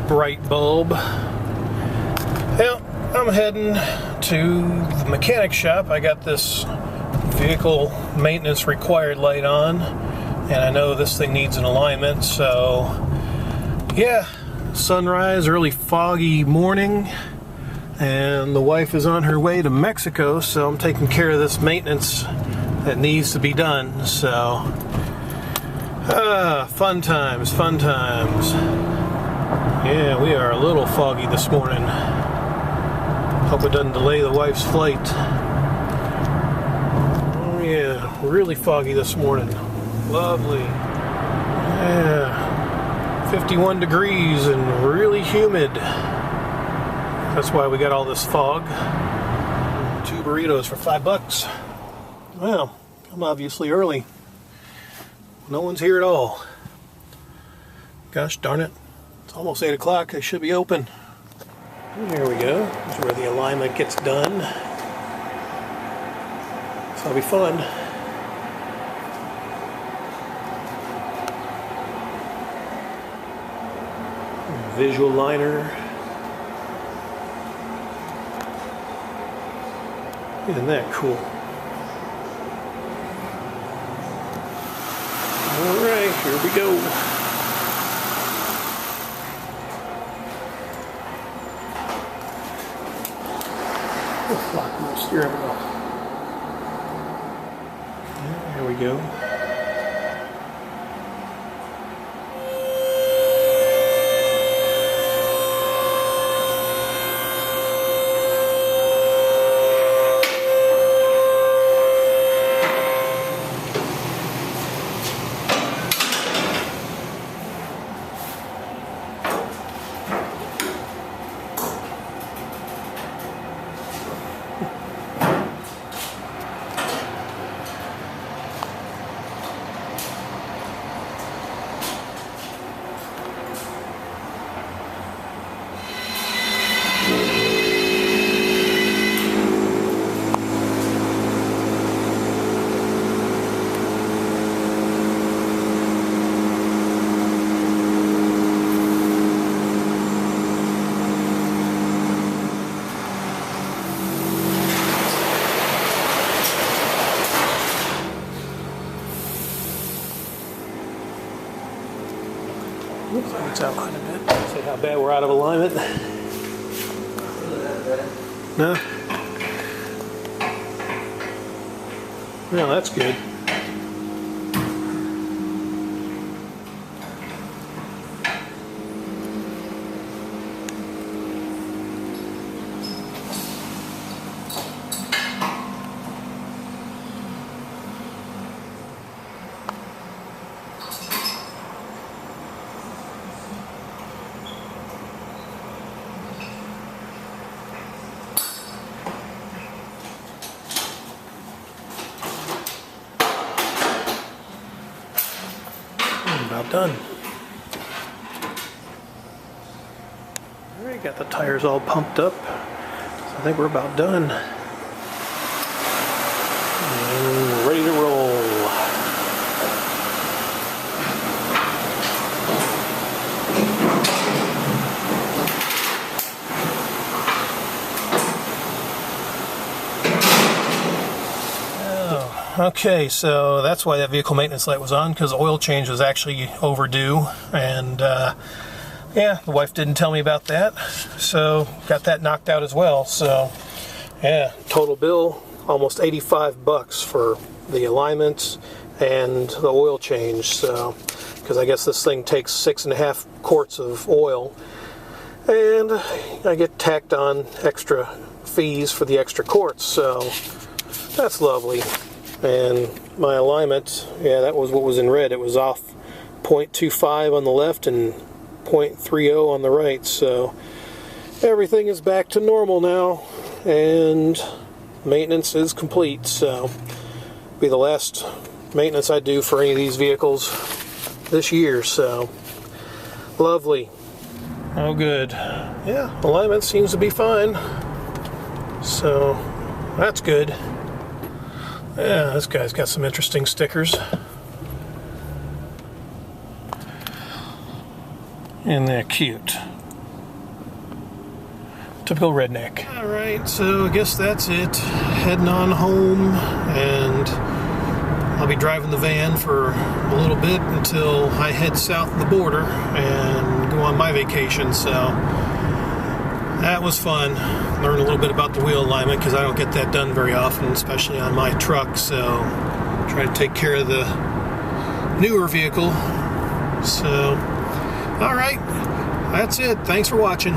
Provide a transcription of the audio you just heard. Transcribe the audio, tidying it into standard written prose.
bright bulb. Well, I'm heading to the mechanic shop. I got this vehicle maintenance required light on, and I know this thing needs an alignment, so yeah, sunrise, early foggy morning, and the wife is on her way to Mexico, so I'm taking care of this maintenance that needs to be done. So fun times, fun times. Yeah, we are a little foggy this morning. Hope it doesn't delay the wife's flight. Oh yeah, really foggy this morning. Lovely. Yeah, 51 degrees and really humid. That's why we got all this fog. 2 burritos for $5. Well, I'm obviously early. No one's here at all. Gosh darn it. It's almost 8 o'clock. They should be open. Here we go. This is where the alignment gets done. So it'll be fun. Visual liner. Isn't that cool? Alright, here we go. Lock my steering wheel. There we go. It's out quite a bit. See how bad we're out of alignment? No? Well, that's good. About done. Alright, got the tires all pumped up. So I think we're about done. And ready to roll. Okay, so that's why that vehicle maintenance light was on, because the oil change was actually overdue, and yeah, the wife didn't tell me about that, so got that knocked out as well. So yeah, total bill almost $85 for the alignments and the oil change. So because I guess this thing takes 6.5 quarts of oil, and I get tacked on extra fees for the extra quarts, so that's lovely. And my alignment, yeah, that was what was in red. It was off 0.25 on the left and 0.30 on the right. So everything is back to normal now, and maintenance is complete. So be the last maintenance I do for any of these vehicles this year. So lovely. Oh, good. Yeah, alignment seems to be fine. So that's good. Yeah, this guy's got some interesting stickers. And they're cute. Typical redneck. All right, so I guess that's it. Heading on home, and I'll be driving the van for a little bit until I head south of the border and go on my vacation. So that was fun. Learn a little bit about the wheel alignment because I don't get that done very often, especially on my truck. So try to take care of the newer vehicle. So, all right, that's it. Thanks for watching.